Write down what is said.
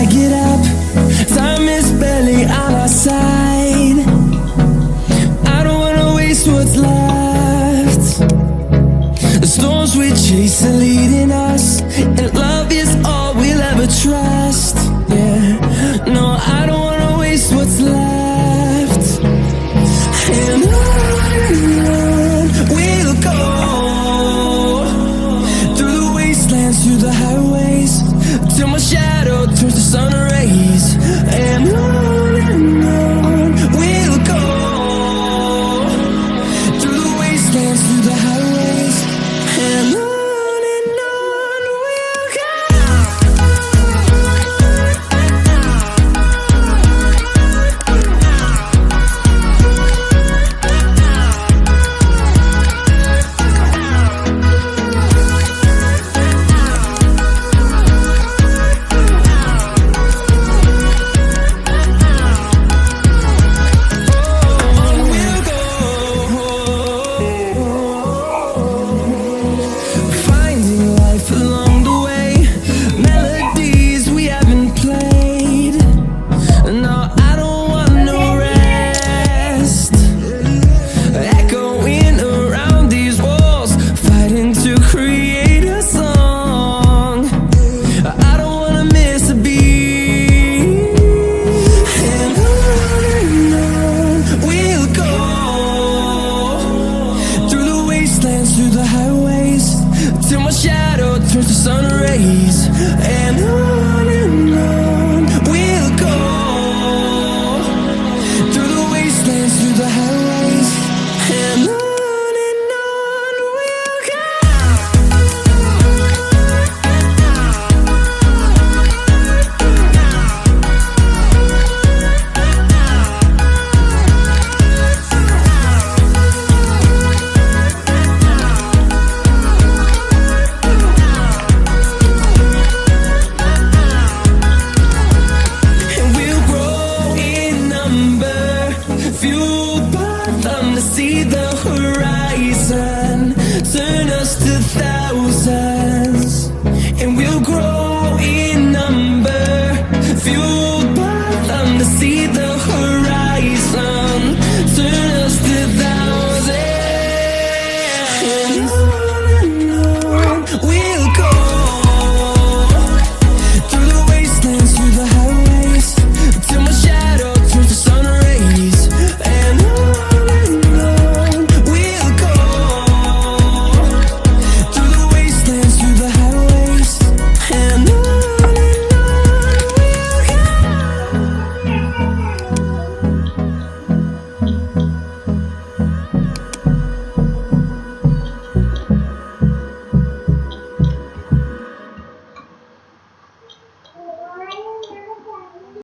I get up, time is barely on our side. I don't wanna waste what's left. The storms we chase are leading us, and love is all we'll ever trust. Yeah, no, I don't wanna waste what's left. And on we'll go, through the wastelands, through the highways, till my shadow turns to sun rays. And on we'll go, through the wastelands, through the highways, and on we'll go. Through the highways, till my shadow turns to sun rays. And on we'll go, through the wastelands, through the highways, and on we'll go. Fueled by them to see the horizon, turn us to thousands, and we'll grow in number. Fueled by them to see the horizon, turn us to thousands, and on we'll